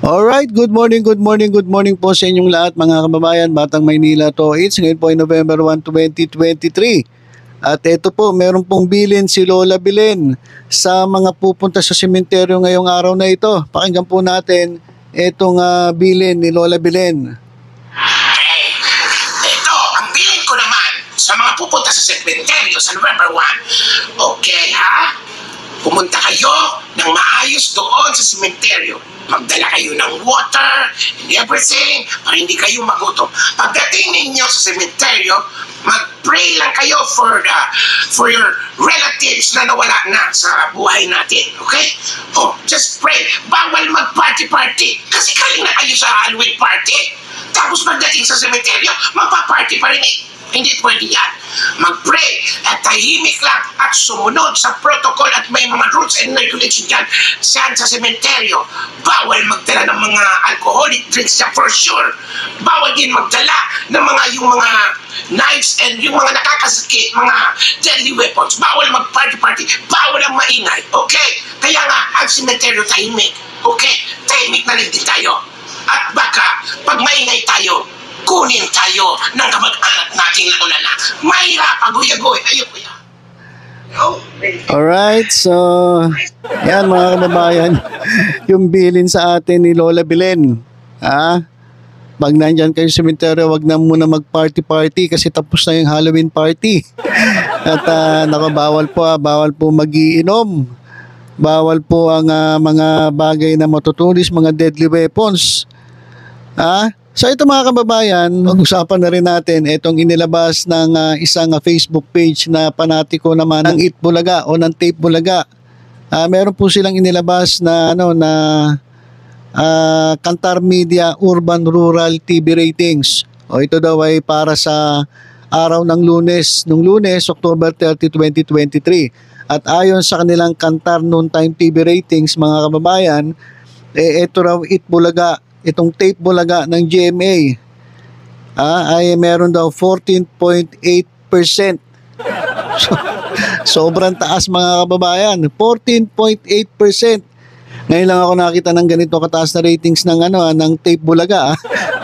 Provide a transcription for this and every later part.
Alright, good morning, good morning, good morning po sa inyong lahat mga kababayan, Batang Maynila to. Ngayon po ay November 1, 2023. At ito po, meron pong bilin si Lola Belen sa mga pupunta sa sementeryo ngayong araw na ito. Pakinggan po natin itong bilin ni Lola Belen. Ito, ang bilin ko naman sa mga pupunta sa sementeryo sa November 1. Okay, ha? Pumunta kayo ng maayos doon sa sementeryo. Magdala kayo ng water and everything para hindi kayo magutom. Pagdating ninyo sa sementeryo, mag-pray lang kayo for your relatives na nawala na sa buhay natin. Okay? Oh, just pray. Bawal mag-party-party kasi galing na kayo sa Halloween party. Tapos pagdating sa sementeryo, magpa-party pa rin eh. Hindi pwede yan. Mag-pray at tahimik lang at sumunod sa protocol at may mga rules and regulations dyan saan sa sementeryo. Bawal magdala ng mga alcoholic drinks dyan for sure. Bawal din magdala ng yung mga knives and yung mga nakakasakit, mga deadly weapons. Bawal mag-party-party. Bawal ang maingay. Okay? Kaya nga, ang sementeryo tahimik. Okay? Tahimik na rin din tayo. At baka, pag maingay tayo, kunin tayo ng kamag-anak nating naulala. Mahirap, agoy-agoy. Ayun ko yan. Alright, so yan mga kababayan, yung bilin sa atin ni Lola Belen. Pag nandyan kayo sa sementeryo, wag na muna mag-party-party kasi tapos na yung Halloween party. At nakabawal po mag-iinom. Bawal po ang mga bagay na matutulis, mga deadly weapons. So ito mga kababayan, pag-usapan na rin natin itong inilabas ng isang Facebook page na panatiko naman ng Eat Bulaga o ng Tape Bulaga. Meron po silang inilabas na Kantar Media Urban Rural TV Ratings. O ito daw ay para sa araw ng Lunes, October 30, 2023. At ayon sa kanilang Kantar Noontime TV Ratings mga kababayan, ito raw Eat Bulaga, itong Tape Bulaga ng GMA ay meron daw 14.8%. Sobrang taas mga kababayan, 14.8%. Ngayon lang ako nakita ng ganito kataas na ratings ng Tape Bulaga.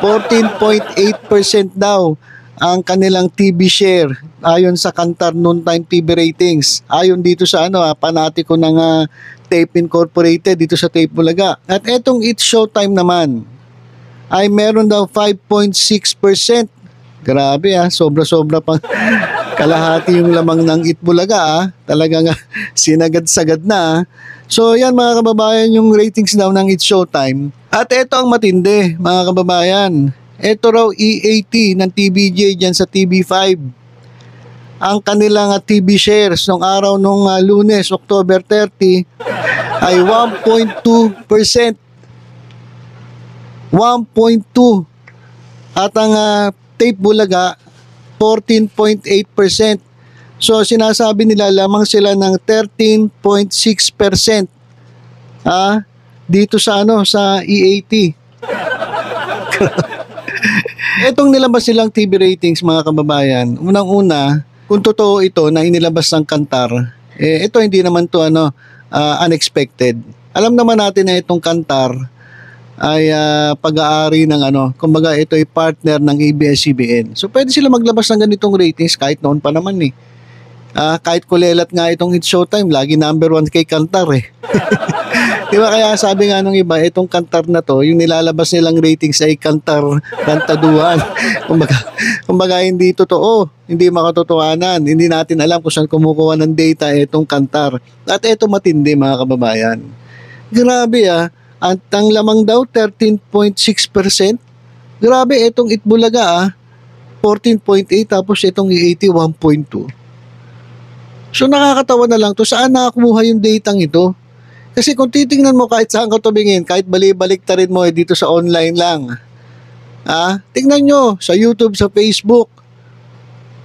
14.8% daw ang kanilang TV share ayon sa Kantar Noontime TV Ratings. Ayon dito sa panatiko ng Tape Incorporated dito sa Tape Bulaga. At etong It's Showtime naman ay meron daw 5.6%. Grabe sobra-sobra pang kalahati yung lamang ng Eat Bulaga Talagang sinagad-sagad na. So yan mga kababayan yung ratings daw ng It's Showtime. At eto ang matindi mga kababayan. Ito raw EAT ng TVJ dyan sa TV5. Ang kanilang TV shares nung araw nung Lunes, October 30 ay 1.2%. 1.2. At ang Tape Bulaga 14.8%. So sinasabi nila lamang sila ng 13.6% dito sa sa EAT. Etong nilabas nilang TV ratings mga kababayan, unang-una, kung totoo ito na inilabas ng Kantar, ito hindi naman to unexpected. Alam naman natin na itong Kantar ay pag-aari ng kumbaga ito ay partner ng ABS-CBN. So pwede sila maglabas ng ganitong ratings kahit noon pa naman kahit kulelat nga itong It's Showtime, lagi number 1 kay Kantar Diba kaya sabi nga nung iba, itong Kantar na to, yung nilalabas nilang ratings ay Kantar Kantaduhan. kumbaga hindi totoo, hindi makatotohanan, hindi natin alam kung saan kumukuha ng data itong Kantar. At ito matindi mga kababayan. Grabe at ang lamang daw 13.6%. Grabe itong Eat Bulaga 14.8 tapos itong EAT 1.2. So nakakatawa na lang to, saan nakakuha yung datang ito? Kasi kung titingnan mo kahit saan ka tumingin, kahit balik ta rin mo dito sa online lang. Tingnan nyo sa YouTube, sa Facebook.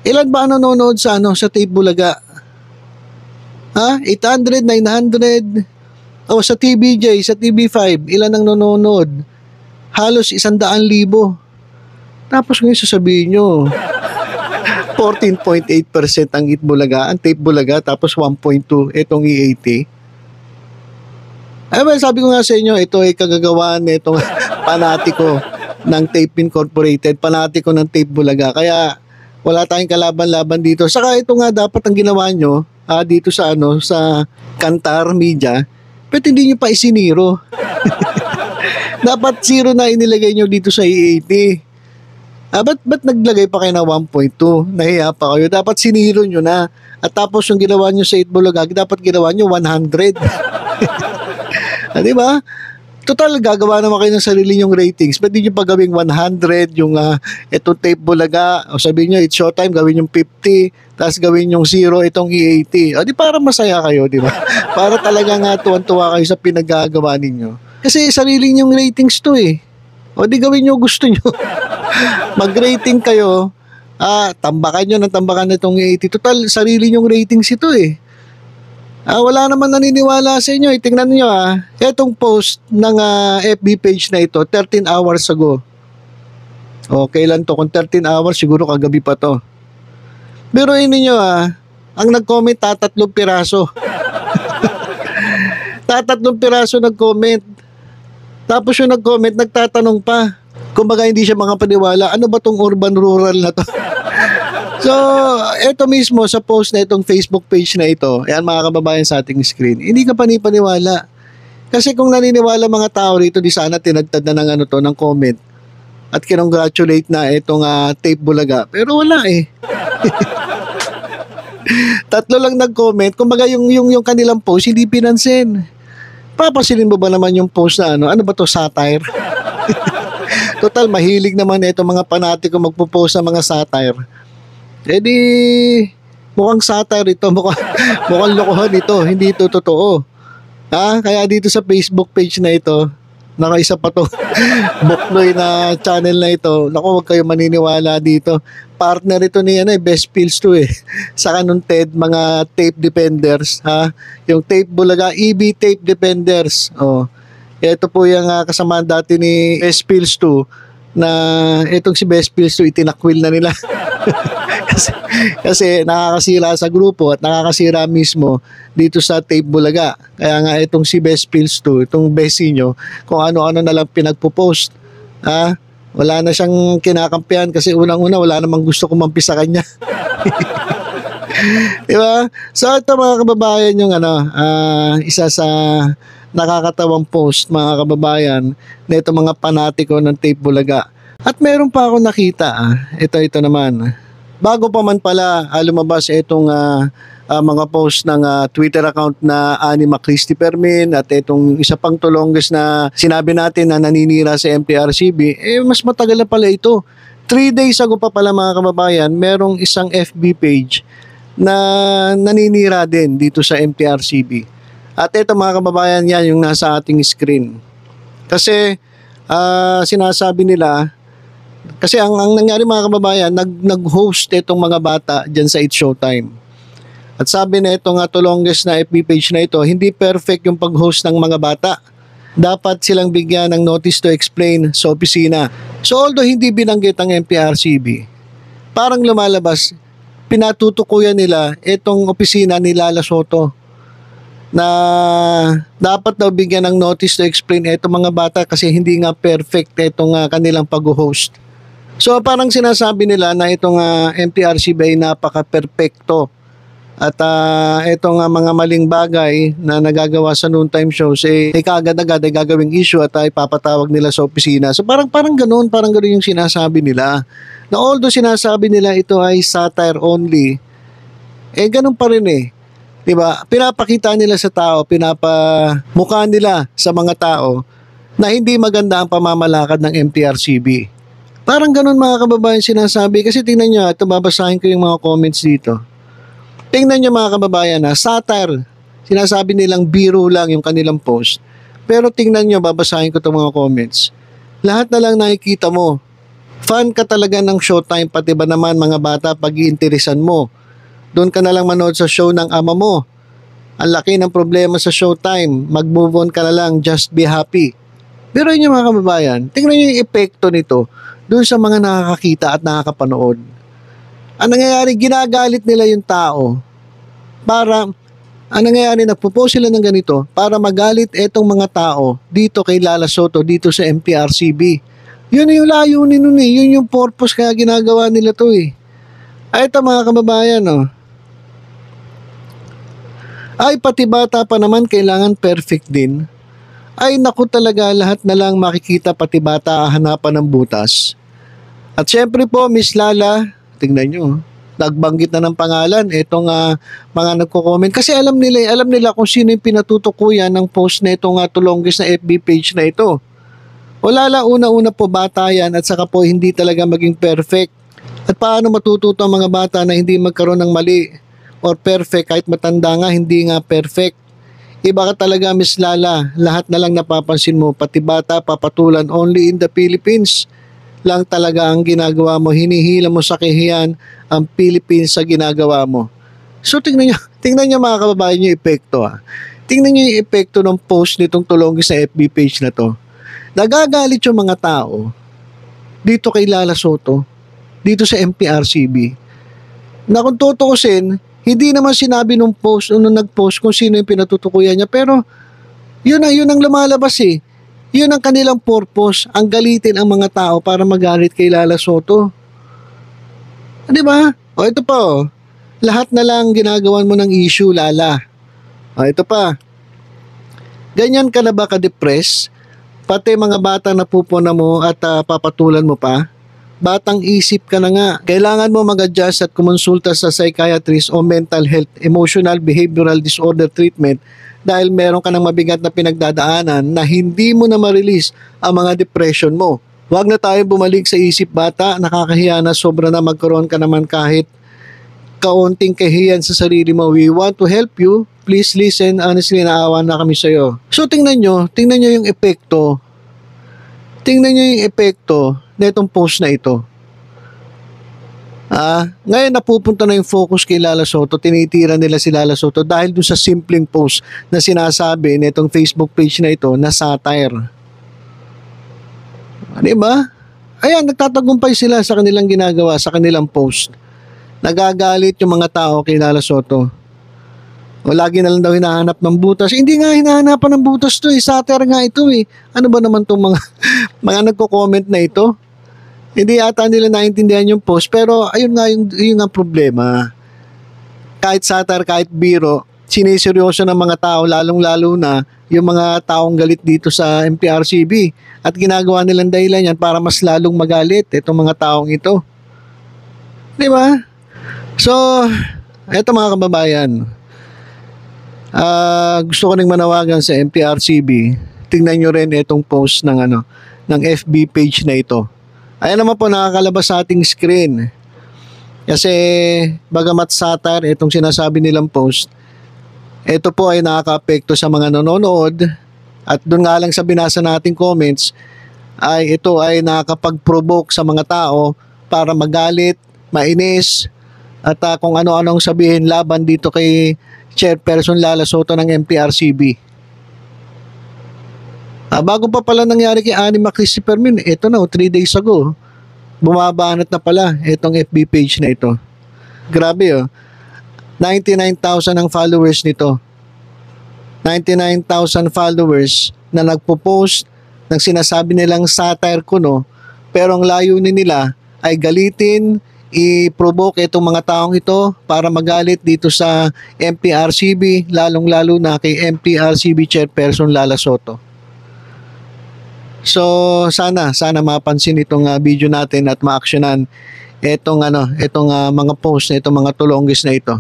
Ilan ba nanonood sa sa Tape Bulaga? 800, 900. Sa TVJ, sa TV5, ilan ang nanonood? Halos 100,000. Tapos ngayon sasabihin nyo, 14.8% ang Eat Bulaga, ang Tape Bulaga, tapos 1.2 itong EAT. Ay, well, sabi ko nga sa inyo, ito ay kagagawaan nitong panatiko ng Tape Incorporated, panatiko ng Tape Bulaga. Kaya wala tayong kalaban-laban dito. Saka ito nga dapat ang ginawa nyo dito sa sa Kantar Media, pero hindi nyo pa isiniro. Dapat zero na inilagay nyo dito sa E80. Ba't naglagay pa kayo ng 1.2? Nahiya pa kayo. Dapat siniro nyo na. At tapos yung ginawa nyo sa 8 Bulaga, dapat ginawa nyo 100. Di ba? Total, gagawa naman kayo ng sarili nyong ratings. Ba't di nyo pa gawing 100, yung itong Tape Bulaga, o sabihin nyo, it's showtime, gawin yung 50, tapos gawin yung 0, itong E80. O di para masaya kayo, di ba? Para talaga nga tuwan-tuwa kayo sa pinagagawa ninyo. Kasi sarili nyong ratings to eh. O di gawin nyo gusto nyo. Mag-rating kayo, tambakan nyo ng tambakan itong E80. Total, sarili nyong ratings ito eh. Wala naman naniniwala sa inyo. Tingnan nyo itong post ng FB page na ito, 13 hours ago. Okay lang to. Kung 13 hours, siguro kagabi pa to. Pero ninyo ang nag-comment, 3 piraso. 3 piraso nag-comment. Tapos yung nag-comment, nagtatanong pa. Kumbaga hindi siya makapaniwala, ano ba tong urban-rural na to? So, ito mismo sa post na itong Facebook page na ito, ayan mga kababayan sa ating screen, hindi ka panipaniwala. Kasi kung naniniwala mga tao rito, di sana tinagtad na ng ng comment at kinongratulate na itong Tape Bulaga. Pero wala eh. 3 lang nag-comment, kumbaga yung kanilang post, hindi pinansin. Papasilin mo ba naman yung post na ano ba to, satire? Total, mahilig naman ito mga panatiko magpo-post ng mga satire. Eh di, mukhang satire ito, mukhang lokohan ito, hindi ito totoo. Kaya dito sa Facebook page na ito, nakaisa pa to, Buknoy na channel na ito, naku, huwag kayo maniniwala dito. Partner ito ni Best Pills to eh. Saka nung TED, mga tape defenders, yung Tape Bulaga, EB Tape Defenders. Ito po yung kasamaan dati ni Best Pills 2 na itong si Best Pills 2 itinakwil na nila. kasi nakakasira sa grupo at nakakasira mismo dito sa Tape Bulaga. Kaya nga itong si Best Pills 2, itong Bessie nyo, kung ano-ano na lang pinagpo-post. Wala na siyang kinakampihan kasi unang-una wala namang gusto kumampi sa kanya. Diba? So ito mga kababayan yung isa sa nakakatawang post mga kababayan na itong mga panatiko ng Tape Bulaga. At meron pa ako nakita ito naman. Bago pa man pala lumabas itong mga post ng Twitter account na Anima Christy Permin at itong isa pang tulongges na sinabi natin na naninira sa MTRCB, mas matagal na pala ito. 3 days ago pa pala mga kababayan, merong isang FB page na naninira din dito sa MTRCB. At ito mga kababayan, yan yung nasa ating screen. Kasi sinasabi nila, kasi ang nangyari mga kababayan, nag-host itong mga bata dyan sa It's Showtime. At sabi na itong tulongges na FB page na ito, hindi perfect yung pag-host ng mga bata. Dapat silang bigyan ng notice to explain sa opisina. So although hindi binanggit ang MPRCB, parang lumalabas, pinatutukuyan nila itong opisina ni Lala Soto na dapat daw bigyan ng notice to explain itong mga bata kasi hindi nga perfect itong kanilang pag-host. So parang sinasabi nila na itong MTRCB ay napaka-perfecto. At itong mga maling bagay na nagagawa sa noontime shows kaagad-agad ay gagawing issue at ipapatawag nila sa opisina. So parang ganun yung sinasabi nila. Na although sinasabi nila ito ay satire only, ganun pa rin eh. Diba? Pinapakita nila sa tao, pinapamukha nila sa mga tao na hindi maganda ang pamamalakad ng MTRCB. Parang ganun mga kababayan sinasabi. Kasi tingnan nyo, ito babasahin ko yung mga comments dito. Tingnan nyo mga kababayan satire. Sinasabi nilang biro lang yung kanilang post. Pero tingnan nyo, babasahin ko itong mga comments. Lahat na lang nakikita mo. Fan ka talaga ng Showtime, pati ba naman mga bata pag-iinteresan mo. Doon ka na lang manood sa show ng ama mo. Ang laki ng problema sa Showtime. Mag-move on ka na lang, just be happy. Pero yun yung mga kababayan, tingnan nyo yung epekto nito doon sa mga nakakakita at nakakapanood. Ang nangyayari, ginagalit nila yung tao para ang nangyayari, nagpo-post sila ng ganito para magalit etong mga tao dito kay Lala Soto, dito sa MPRCB. Yun yung layunin nun eh. Yun yung purpose kaya ginagawa nila to eh. Ay, ito mga kababayan, oh. Ay, pati bata pa naman kailangan perfect din. Ay, naku talaga, lahat na lang makikita pati bata hanapan ng butas. At syempre po, Miss Lala, tingnan nyo, nagbanggit na ng pangalan itong mga nagko-comment. Kasi alam nila kung sino yung pinatutukuyan ng post na itong tulonggis na FB page na ito. Wala lang, una-una po bata yan at saka po hindi talaga maging perfect. At paano matututo ang mga bata na hindi magkaroon ng mali or perfect kahit matanda nga, hindi nga perfect. Iba ka talaga, Miss Lala. Lahat na lang napapansin mo, pati bata, papatulan, only in the Philippines lang talaga ang ginagawa mo. Hinihila mo sa kahihiyan ang Philippines sa ginagawa mo. So tingnan nyo mga kababayan yung epekto. Tingnan nyo yung epekto ng post nitong tulonggis sa FB page na to. Nagagalit yung mga tao dito kay Lala Soto, dito sa MPRCB, na kung tutuusin, hindi naman sinabi nung post, nung nag-post kung sino yung pinatutukuyan niya, pero yun ang lumalabas eh. Yun ang kanilang purpose, ang galitin ang mga tao para magalit kay Lala Soto. Di ba? O ito pa oh, lahat na lang ginagawan mo ng issue, Lala. O ito pa, ganyan ka na ba ka-depress? Pati mga bata na pupuna mo at papatulan mo pa? Batang isip ka na nga. Kailangan mo mag-adjust at kumonsulta sa psychiatrist o mental health, emotional behavioral disorder treatment dahil meron ka ng mabigat na pinagdadaanan na hindi mo na ma-release ang mga depression mo. Huwag na tayo bumalik sa isip bata, nakakahiya na, sobra na, magkaroon ka naman kahit kaunting kahiyan sa sarili mo. We want to help you. Please listen. Honestly, naawa na kami sa'yo. So tingnan nyo yung epekto. Tingnan nyo yung epekto na itong post na ito. Ngayon napupunta na yung focus kay Lala Soto. Tinitira nila si Lala Soto dahil dun sa simpleng post na sinasabi na itong Facebook page na ito na satire. Diba? Ayan, nagtatagumpay sila sa kanilang ginagawa, sa kanilang post. Nagagalit yung mga tao kay Lala Soto. O lagi na lang daw hinahanap ng butas. Hindi nga hinahanapan ng butas to eh. Satire nga ito eh. Ano ba naman itong mga nagko-comment na ito? Hindi ata nila naintindihan yung post. Pero ayun nga yung ang problema. Kahit satire, kahit biro, siniseryoso ng mga tao, lalong-lalo na yung mga taong galit dito sa MPRCB. At ginagawa nilang dahilan yan para mas lalong magalit itong mga taong ito. Di ba? So, eto mga kababayan. Gusto ko ring manawagan sa MPRCB. Tingnan nyo rin itong post ng FB page na ito. Ayan naman po nakakalabas sa ating screen. Kasi bagamat satire itong sinasabi nilang post, ito po ay nakaka-apekto sa mga nanonood. At doon nga lang sa binasa nating comments, ay ito ay nakakapag-provoke sa mga tao para magalit, mainis, at kung ano-anong sabihin laban dito kay Chairperson Lala Soto ng MPRCB. Bago pa pala nangyari kay Anima Cristifermin, ito na 3 days ago, bumabanat na pala itong FB page na ito. Grabe 99,000 ang followers nito. 99,000 followers na nagpo-post ng sinasabi nilang satire kuno, pero ang layunin nila ay galitin, i-provoke itong mga taong ito para magalit dito sa MPRCB, lalong-lalo na kay MPRCB Chairperson Lala Soto. So sana mapansin itong video natin at ma-actionan itong mga post na itong mga tulonggis na ito.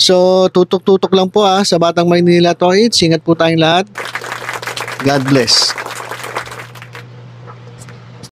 So tutok-tutok lang po sa Batang Maynila to. Ingat po tayong lahat. God bless.